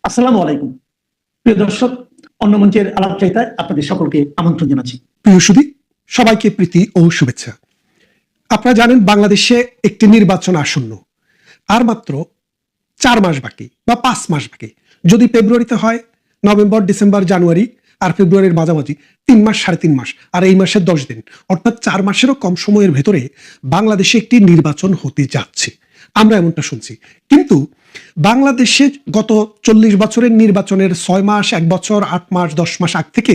আসসালামু আলাইকুম প্রিয় দর্শক, অন্য মঞ্চের আলাপচারিতায় আপনাদের সকলকে আমন্ত্রণ জানাচ্ছি। প্রিয় সুধী, সবাইকে প্রীতি ও শুভেচ্ছা। আপনারা জানেন বাংলাদেশে একটি নির্বাচন আসন্ন, আর মাত্র 4 মাস বাকি বা 5 মাস বাকি। যদি ফেব্রুয়ারিতে হয়, নভেম্বর, ডিসেম্বর, জানুয়ারি আর ফেব্রুয়ারির মাঝামাঝি 3 মাস, 3.5 মাস, আর এই মাসের 10 দিন, অর্থাৎ 4 মাসেরও কম সময়ের ভেতরে বাংলাদেশে একটি নির্বাচন হতে যাচ্ছে, আমরা এমনটা শুনছি। কিন্তু বাংলাদেশে গত 40 বছরের নির্বাচনের 6 মাস, 1 বছর, 8 মাস, 10 মাস আগ থেকে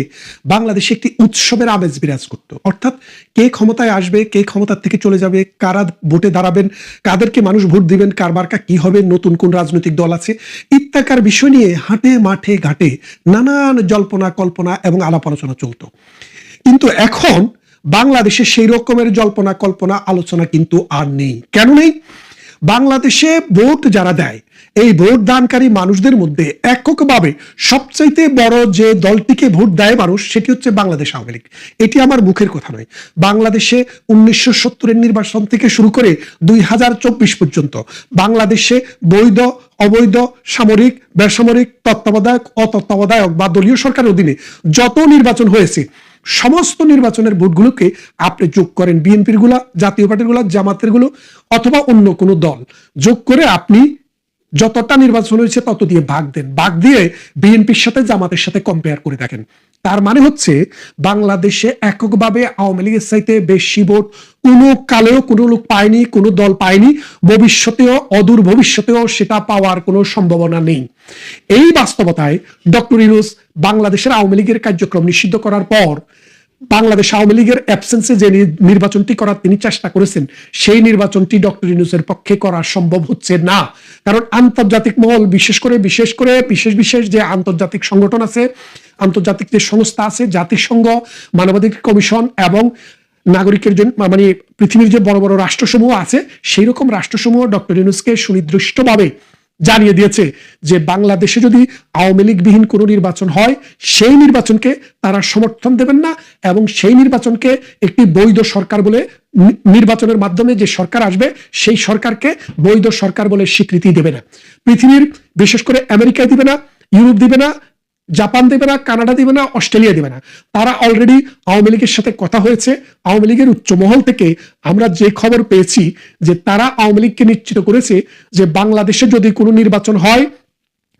বাংলাদেশে একটি উৎসবের আমেজ বিরাজ করত। অর্থাৎ কে ক্ষমতায় আসবে, কে ক্ষমতার থেকে চলে যাবে, কারা ভোটে দাঁড়াবেন, কাদেরকে মানুষ ভোট দিবেন, কার মার্কা কি হবে, নতুন কোন রাজনৈতিক দল আছে ইত্যাকার বিষয় নিয়ে হাটে মাঠে ঘাটে নানান জল্পনা কল্পনা এবং আলাপ আলোচনা চলত। কিন্তু এখন বাংলাদেশে সেই রকমের জল্পনা কল্পনা আলোচনা কিন্তু আর নেই। কেন নেই? বাংলাদেশে ভোট যারা দেয়, এই ভোট দানকারী মানুষদের মধ্যে এককভাবে সবচাইতে বড় যে দলটিকে ভোট দেয় মানুষ, সেটি হচ্ছে বাংলাদেশ আওয়ামী লীগ। এটি আমার মুখের কথা নয়। বাংলাদেশে 1970-এর নির্বাচন থেকে শুরু করে 2024 পর্যন্ত বাংলাদেশে বৈধ, অবৈধ, সামরিক, বেসামরিক, তত্ত্বাবধায়ক, অতত্ত্বাবধায়ক বা দলীয় সরকারের অধীনে যত নির্বাচন হয়েছে, সমস্ত নির্বাচনের ভোটগুলোকে আপনি যোগ করেন, বিএনপির গুলা, জাতীয় পার্টির গুলা, জামাতের গুলো অথবা অন্য কোনো দল যোগ করে আপনি যতটা নির্বাচন হয়েছে তত দিয়ে ভাগ দেন, ভাগ দিয়ে বিএনপির সাথে জামাতের সাথে কম্পেয়ার করে দেখেন। তার মানে হচ্ছে বাংলাদেশে এককভাবে আওয়ামী লীগের চাইতে বেশি ভোট কোনো কালেও কোনো লোক পায়নি, কোনো দল পায়নি, ভবিষ্যতেও, অদূর ভবিষ্যতেও সেটা পাওয়ার কোনো সম্ভাবনা নেই। এই বাস্তবতায় ডক্টর ইউনূস বাংলাদেশের আওয়ামী লীগের কার্যক্রম নিষিদ্ধ করার পর বাংলাদেশ আওয়ামী লীগের অ্যাবসেন্সে যে নির্বাচনটি করার তিনি চেষ্টা করেছেন, সেই নির্বাচনটি ডক্টর ইউনূসের পক্ষে করা সম্ভব হচ্ছে না। কারণ আন্তর্জাতিক মহল, বিশেষ করে বিশেষ যে আন্তর্জাতিক সংগঠন আছে, আন্তর্জাতিক যে সংস্থা আছে, জাতিসংঘ, মানবাধিকার কমিশন এবং নাগরিকের জন্য মানে পৃথিবীর যে বড় বড় রাষ্ট্রসমূহ আছে, সেই রকম রাষ্ট্রসমূহ ডক্টর ইউনূসকে সুনির্দিষ্টভাবে জানিয়ে দিয়েছে যে বাংলাদেশে যদি আওয়ামী লীগবিহীন কোনো নির্বাচন হয়, সেই নির্বাচনকে তারা সমর্থন দেবেন না এবং সেই নির্বাচনকে একটি বৈধ সরকার বলে, নির্বাচনের মাধ্যমে যে সরকার আসবে সেই সরকারকে বৈধ সরকার বলে স্বীকৃতি দেবে না। পৃথিবীর বিশেষ করে আমেরিকায় দিবে না, ইউরোপ দিবে না, জাপান দেবে না, কানাডা দিবে না, অস্ট্রেলিয়া দিবে না। তারা অলরেডি আওয়ামী লীগের সাথে কথা হয়েছে। আওয়ামী লীগের উচ্চ মহল থেকে আমরা যে খবর পেয়েছি যে তারা আওয়ামী লীগকে নিশ্চিত করেছে যে বাংলাদেশে যদি কোনো নির্বাচন হয়,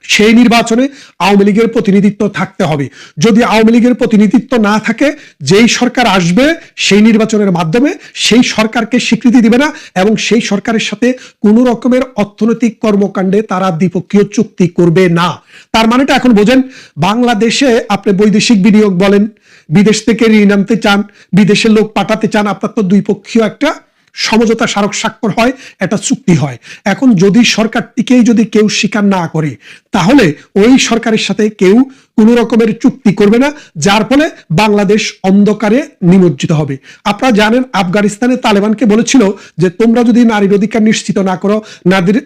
সেই নির্বাচনে আওয়ামী লীগের প্রতিনিধিত্ব থাকতে হবে। যদি আওয়ামী লীগের প্রতিনিধিত্ব না থাকে, যেই সরকার আসবে সেই নির্বাচনের মাধ্যমে সেই সরকারকে স্বীকৃতি দিবে না এবং সেই সরকারের সাথে কোনো রকমের অর্থনৈতিক কর্মকাণ্ডে তারা দ্বিপক্ষীয় চুক্তি করবে না। তার মানেটা এখন বোঝেন, বাংলাদেশে আপনি বৈদেশিক বিনিয়োগ বলেন, বিদেশ থেকে ঋণ আনতে চান, বিদেশের লোক পাঠাতে চান, আপনার তো দ্বিপক্ষীয় একটা সমঝোতা স্মারক স্বাক্ষর হয়, একটা চুক্তি হয়। এখন যদি সরকারটিকেই যদি কেউ স্বীকার না করে, তাহলে ওই সরকারের সাথে কেউ কোনো রকমের চুক্তি করবে না, যার ফলে বাংলাদেশ অন্ধকারে নিমজ্জিত হবে। আপনারা জানেন আফগানিস্তানে তালেবানকে বলেছিল যে তোমরা যদি নারীর অধিকার নিশ্চিত না করো,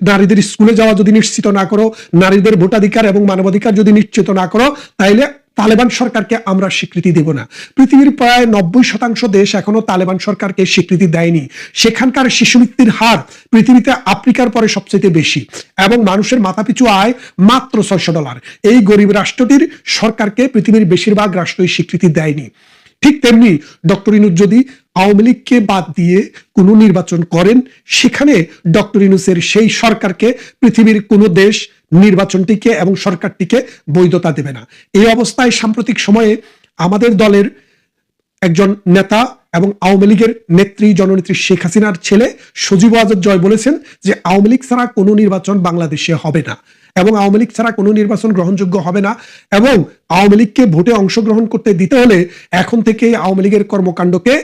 নারীদের স্কুলে যাওয়া যদি নিশ্চিত না করো, নারীদের ভোটাধিকার এবং মানবাধিকার যদি নিশ্চিত না করো, তাইলে তালেবান সরকারকে আমরা স্বীকৃতি দেব না। পৃথিবীর প্রায় 90% দেশ এখনো তালেবান সরকারকে স্বীকৃতি দেয়নি। সেখানকার শিশু মৃত্যুর হার পৃথিবীতে আফ্রিকার পরে সবচেয়ে বেশি এবং মানুষের মাথাপিছু আয় মাত্র $600। এই গরিব রাষ্ট্রটির সরকারকে পৃথিবীর বেশিরভাগ রাষ্ট্রই স্বীকৃতি দেয়নি। ঠিক তেমনি ডক্টর ইউনূস যদি আওয়ামী লীগকে বাদ দিয়ে কোনো নির্বাচন করেন, সেখানে ডক্টর ইউনূসের সেই সরকারকে পৃথিবীর কোনো দেশ নির্বাচনটিকে এবং সরকারটিকে বৈধতা দেবে না। এই অবস্থায় সাম্প্রতিক সময়ে আমাদের দলের একজন নেতা এবং আওয়ামী লীগের নেত্রী জননেত্রী শেখ হাসিনার ছেলে সজীব ওয়াজেদ জয় বলেছেন যে আওয়ামী লীগ ছাড়া কোনো নির্বাচন বাংলাদেশে হবে না এবং আওয়ামী লীগ ছাড়া কোনো নির্বাচন গ্রহণযোগ্য হবে না এবং আওয়ামী লীগকে ভোটে অংশগ্রহণ করতে দিতে হলে এখন থেকে আওয়ামী লীগের কর্মকাণ্ডকে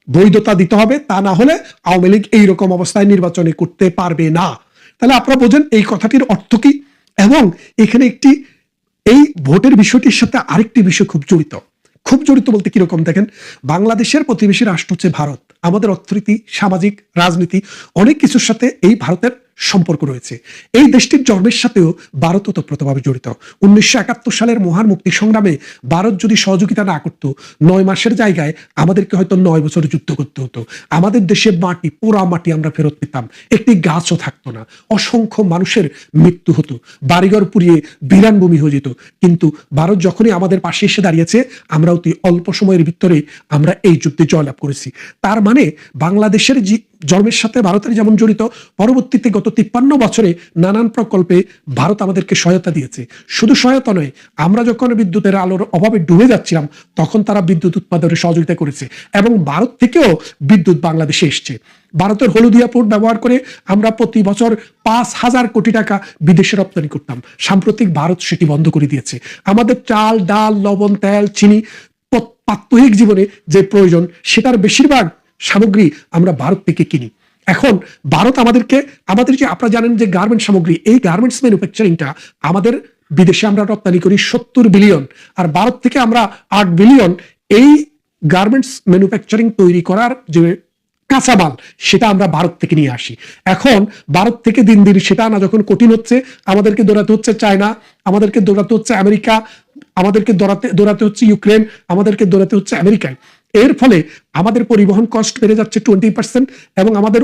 বৈধতা দিতে হবে, তা না হলে আওয়ামী লীগ এইরকম অবস্থায় নির্বাচনে করতে পারবে না। তাহলে আপনারা বোঝেন এই কথাটির অর্থ কি। এবং এখানে একটি এই ভোটের বিষয়টির সাথে আরেকটি বিষয় খুব জড়িত বলতে কিরকম দেখেন, বাংলাদেশের প্রতিবেশী রাষ্ট্র হচ্ছে ভারত। আমাদের অর্থনীতি, সামাজিক, রাজনীতি অনেক কিছুর সাথে এই ভারতের সম্পর্ক রয়েছে। এই দেশটির জন্মের সাথেও ভারত ওতপ্রোতভাবে জড়িত। 1971 সালের মহান মুক্তি সংগ্রামে ভারত যদি সহযোগিতা না করত, 9 মাসের জায়গায় আমাদেরকে হয়তো 9 বছর যুদ্ধ করতে হতো। আমাদের দেশে মাটি, পোড়া মাটি আমরা ফেরত পেতাম, একটি গাছও থাকতো না, অসংখ্য মানুষের মৃত্যু হতো, বাড়িঘর পুড়িয়ে বিরান ভূমি হয়ে যেত। কিন্তু ভারত যখনই আমাদের পাশে এসে দাঁড়িয়েছে, আমরা অতি অল্প সময়ের ভিতরে আমরা এই যুদ্ধে জয়লাভ করেছি। তার মানে বাংলাদেশের জন্মের সাথে ভারতের যেমন জড়িত, পরবর্তীতে গত 53 বছরে নানান প্রকল্পে ভারত আমাদেরকে সহায়তা দিয়েছে। শুধু সহায়তা নয়, আমরা যখন বিদ্যুতের আলোর অভাবে ডুবে যাচ্ছিলাম, তখন তারা বিদ্যুৎ উৎপাদনে সহযোগিতা করেছে এবং ভারত থেকেও বিদ্যুৎ বাংলাদেশে এসছে। ভারতের হলদিয়া পোর্ট ব্যবহার করে আমরা প্রতি বছর 5,000 কোটি টাকা বিদেশে রপ্তানি করতাম। সাম্প্রতিক ভারত সেটি বন্ধ করে দিয়েছে। আমাদের চাল, ডাল, লবণ, তেল, চিনি, প্রাত্যহিক জীবনে যে প্রয়োজন, সেটার বেশিরভাগ সামগ্রী আমরা ভারত থেকে কিনি। এখন ভারত আমাদের যে আপনারা জানেন যে গার্মেন্টস সামগ্রী, এই গার্মেন্টস ম্যানুফ্যাকচারিংটা আমাদের বিদেশে আমরা রপ্তানি করি 70 বিলিয়ন, আর ভারত থেকে আমরা 8 বিলিয়ন এই গার্মেন্টস ম্যানুফ্যাকচারিং তৈরি করার যে কাঁচামাল, সেটা আমরা ভারত থেকে নিয়ে আসি। এখন ভারত থেকে দিন দিন সেটা আনা যখন কঠিন হচ্ছে, আমাদেরকে দৌড়াতে হচ্ছে চায়না, আমাদেরকে দৌড়াতে হচ্ছে আমেরিকা, আমাদেরকে দৌড়াতে হচ্ছে ইউক্রেন, আমাদেরকে দৌড়াতে হচ্ছে আমেরিকায়। এর ফলে আমাদের পরিবহন কস্ট বেড়ে যাচ্ছে 20% এবং আমাদের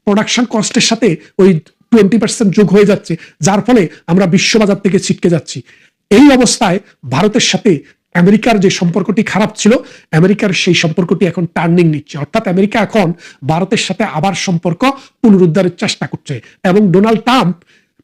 প্রোডাকশন কস্টের সাথে ওই 20% যোগ হয়ে যাচ্ছে, যার ফলে আমরা বিশ্ববাজার থেকে ছিটকে যাচ্ছি। এই অবস্থায় ভারতের সাথে আমেরিকার যে সম্পর্কটি খারাপ ছিল, আমেরিকার সেই সম্পর্কটি এখন টার্নিং নিচ্ছে, অর্থাৎ আমেরিকা এখন ভারতের সাথে আবার সম্পর্ক পুনরুদ্ধারের চেষ্টা করছে এবং ডোনাল্ড ট্রাম্প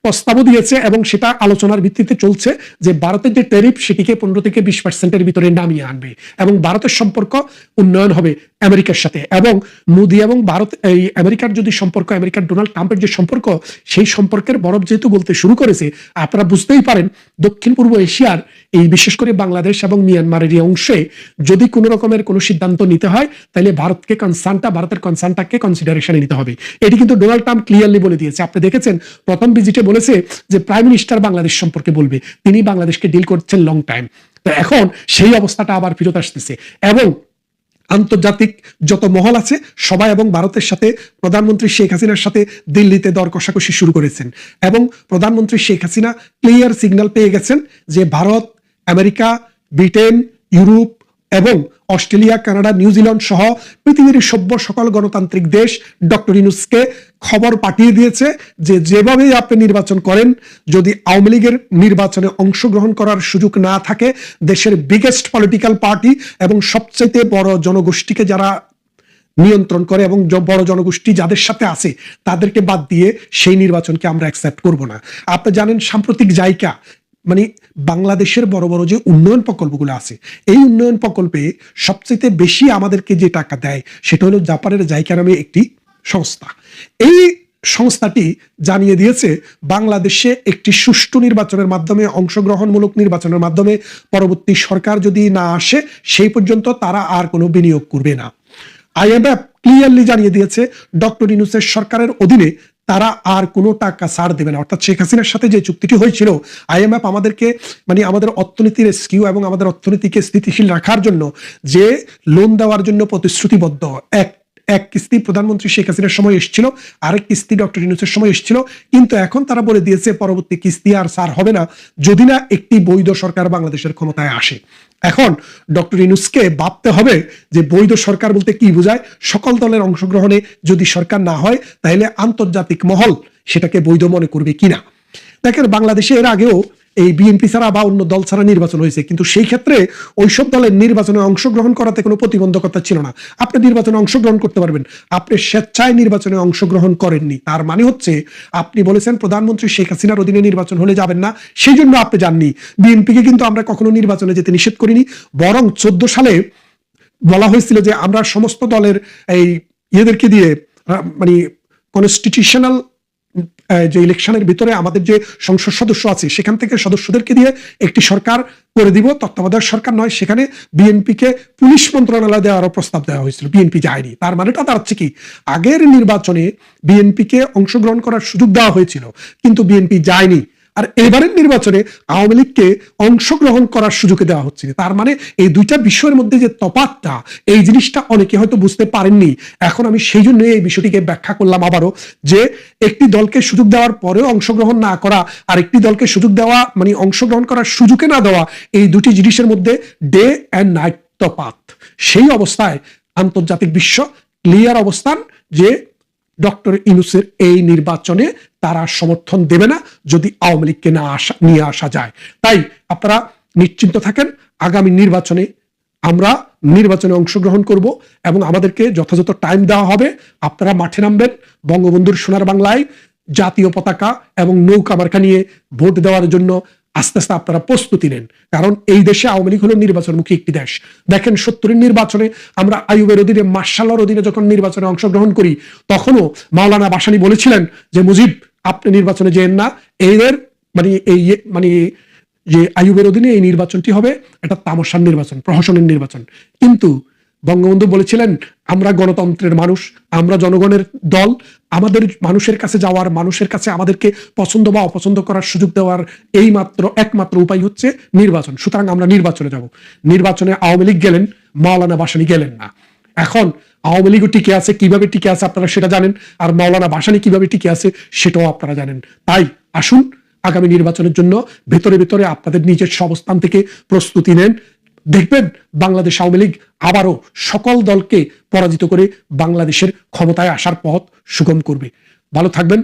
প্রস্তাবও দিয়েছে এবং সেটা আলোচনার ভিত্তিতে চলছে যে ভারতের যে ট্যারিফ, সেটিকে 15 থেকে 20%-এর ভিতরে নামিয়ে আনবে এবং ভারতের সম্পর্ক উন্নয়ন হবে আমেরিকার সাথে। এবং মোদি এবং ভারত, এই আমেরিকার যদি সম্পর্ক, আমেরিকার ডোনাল্ড ট্রাম্পের যে সম্পর্ক, সেই সম্পর্কের বরফ যেহেতু গলতে শুরু করেছে, আপনারা বুঝতেই পারেন দক্ষিণ পূর্ব এশিয়ার এই বিশেষ করে বাংলাদেশ এবং মিয়ানমারের এই অংশে যদি কোনো রকমের কোনো সিদ্ধান্ত নিতে হয়, তাহলে ভারতের কনসার্নটাকে কনসিডারেশনে নিতে হবে। এটি কিন্তু ডোনাল্ড ট্রাম্প ক্লিয়ারলি বলে দিয়েছে। আপনি দেখেছেন প্রথম ভিজিটে বলেছে যে প্রাইম মিনিস্টার বাংলাদেশ সম্পর্কে বলবে, তিনি বাংলাদেশকে ডিল করছেন লং টাইম। তো এখন সেই অবস্থাটা আবার ফেরত আসতেছে এবং আন্তর্জাতিক যত মহল আছে সবাই এবং ভারতের সাথে প্রধানমন্ত্রী শেখ হাসিনার সাথে দিল্লিতে দর কষাকষি শুরু করেছেন এবং প্রধানমন্ত্রী শেখ হাসিনা ক্লিয়ার সিগন্যাল পেয়ে গেছেন যে ভারত, আমেরিকা, ব্রিটেন, ইউরোপ এবং অস্ট্রেলিয়া, কানাডা, নিউজিল্যান্ড সহ পৃথিবীর সভ্য সকল গণতান্ত্রিক দেশ ডক্টর ইউনূসকে খবর পাঠিয়ে দিয়েছে যে যেভাবেই আপনি নির্বাচন করেন, যদি আওয়ামী লীগের নির্বাচনে অংশগ্রহণ করার সুযোগ না থাকে, দেশের বিগেস্ট পলিটিক্যাল পার্টি এবং সবচেয়ে বড় জনগোষ্ঠীকে যারা নিয়ন্ত্রণ করে এবং বড় জনগোষ্ঠী যাদের সাথে আছে, তাদেরকে বাদ দিয়ে সেই নির্বাচনকে আমরা অ্যাকসেপ্ট করব না। আপনি জানেন সাম্প্রতিক জায়গা মানে বাংলাদেশের বড় বড় যে উন্নয়ন প্রকল্পগুলো আছে, এই উন্নয়ন প্রকল্পে সবচেয়ে বেশি আমাদেরকে যে টাকা দেয় সেটা হলো জাপানের জাইকা নামে একটি সংস্থা। এই সংস্থাটি জানিয়ে দিয়েছে বাংলাদেশে একটি সুষ্ঠু নির্বাচনের মাধ্যমে, অংশগ্রহণমূলক নির্বাচনের মাধ্যমে পরবর্তী সরকার যদি না আসে, সেই পর্যন্ত তারা আর কোনো বিনিয়োগ করবে না। IMF ক্লিয়ারলি জানিয়ে দিয়েছে ডক্টর ইউনূসের সরকারের অধীনে তারা আর কোনো টাকা ছাড় দেবে না। অর্থাৎ শেখ হাসিনার সাথে যে চুক্তিটি হয়েছিল, IMF আমাদেরকে মানে আমাদের অর্থনীতির রেস্কিউ এবং আমাদের অর্থনীতিকে স্থিতিশীল রাখার জন্য যে লোন দেওয়ার জন্য প্রতিশ্রুতিবদ্ধ, এক কিস্তি প্রধানমন্ত্রী শেখ হাসিনার সময় এসেছিল, আরেক কিস্তি ডক্টর ইউনূসের সময় এসেছিল, কিন্তু এখন তারা বলে দিয়েছে পরবর্তী কিস্তি আর ছাড় হবে না যদি না একটি বৈধ সরকার বাংলাদেশের ক্ষমতায় আসে। এখন ডক্টর ইউনূসকে ভাবতে হবে যে বৈধ সরকার বলতে কি বোঝায়। সকল দলের অংশগ্রহণে যদি সরকার না হয়, তাহলে আন্তর্জাতিক মহল সেটাকে বৈধ মনে করবে কিনা। দেখেন বাংলাদেশে এর আগেও এই বিএনপি ছাড়া বা অন্য দল ছাড়া নির্বাচন হয়েছে, কিন্তু সেই ক্ষেত্রে ওইসব দলের নির্বাচনে অংশগ্রহণ করাতে কোনো প্রতিবন্ধকতা ছিল না। আপনি নির্বাচনে অংশগ্রহণ করতে পারবেন, আপনি স্বেচ্ছায় নির্বাচনে অংশগ্রহণ করেননি, তার মানে হচ্ছে আপনি বলেছেন প্রধানমন্ত্রী শেখ হাসিনার অধীনে নির্বাচন হলে যাবেন না, সেই জন্য আপনি যাননি। বিএনপিকে কিন্তু আমরা কখনো নির্বাচনে যেতে নিষেধ করিনি, বরং 14 সালে বলা হয়েছিল যে আমরা সমস্ত দলের এই ইয়েদেরকে দিয়ে মানে কনস্টিটিউশনাল যে ইলেকশনের ভিতরে আমাদের যে সংসদ সদস্য আছে সেখান থেকে সদস্যদেরকে দিয়ে একটি সরকার করে দিব, তত্ত্বাবধায়ক সরকার নয়। সেখানে বিএনপিকে পুলিশ মন্ত্রণালয় দেওয়ারও প্রস্তাব দেওয়া হয়েছিল, বিএনপি যায়নি। তার মানেটা দাঁড়াচ্ছে কি, আগের নির্বাচনে বিএনপিকে অংশগ্রহণ করার সুযোগ দেওয়া হয়েছিল কিন্তু বিএনপি যায়নি। আর এবারের নির্বাচনে আওয়ামী লীগকে অংশগ্রহণ করার সুযোগ দেওয়া হচ্ছে না। তার মানে এই দুইটা বিষয়ের মধ্যে যে তফাৎটা, এই জিনিসটা অনেকে হয়তো বুঝতে পারেননি। এখন আমি সেই জন্য এই বিষয়টিকে ব্যাখ্যা করলাম আবারও, যে একটি দলকে সুযোগ দেওয়ার পরেও অংশগ্রহণ না করা আর একটি দলকে সুযোগ দেওয়া মানে অংশগ্রহণ করার সুযোগে না দেওয়া, এই দুটি জিনিসের মধ্যে ডে অ্যান্ড নাইট তফাৎ। সেই অবস্থায় আন্তর্জাতিক বিশ্ব ক্লিয়ার অবস্থান যে ডক্টর ইউনূসের এই নির্বাচনে তারা সমর্থন দেবে না যদি আওয়ামী লীগকে নিয়ে আসা যায়। তাই আপনারা নিশ্চিন্ত থাকেন, আগামী নির্বাচনে আমরা নির্বাচনে অংশগ্রহণ করব এবং আমাদেরকে যথাযথ টাইম দেওয়া হবে। আপনারা মাঠে নামবেন, বঙ্গবন্ধুর সোনার বাংলায় জাতীয় পতাকা এবং নৌকা মার্কা নিয়ে ভোট দেওয়ার জন্য আস্তে আস্তে আপনারা প্রস্তুতি নেন। কারণ এই দেশে আওয়ামী লীগ হলো নির্বাচনমুখী একটি দেশ। দেখেন 70-এর নির্বাচনে আমরা আইয়ুবের অধীনে, মার্শাল্লাহর অধীনে যখন নির্বাচনে অংশগ্রহণ করি, তখনও মাওলানা ভাসানী বলেছিলেন যে মুজিব আপনি নির্বাচনে যেন না, এদের মানে যে আইয়ুবের অধীনে এই নির্বাচনটি হবে এটা তামাশার নির্বাচন, প্রহসনের নির্বাচন। কিন্তু বঙ্গবন্ধু বলেছিলেন আমরা গণতন্ত্রের মানুষ, আমরা জনগণের দল, আমাদের মানুষের কাছে যাওয়ার, মানুষের কাছে আমাদেরকে পছন্দ বা অপছন্দ করার সুযোগ দেওয়ার একমাত্র উপায় হচ্ছে নির্বাচন। সুতরাং আমরা নির্বাচনে যাব। নির্বাচনে আওয়ামী লীগ গেলেন, মাওলানা ভাসানী গেলেন না। এখন আওয়ামী লীগও টিকে আছে, কিভাবে টিকে আছে আপনারা সেটা জানেন, আর মাওলানা ভাসানী কিভাবে টিকে আছে সেটাও আপনারা জানেন। তাই আসুন আগামী নির্বাচনের জন্য ভেতরে ভেতরে আপনাদের নিজের অবস্থান থেকে প্রস্তুতি নেন। দেখবেন বাংলাদেশ আওয়ামী লীগ আবারও সকল দলকে পরাজিত করে বাংলাদেশের ক্ষমতায় আসার পথ সুগম করবে। ভালো থাকবেন।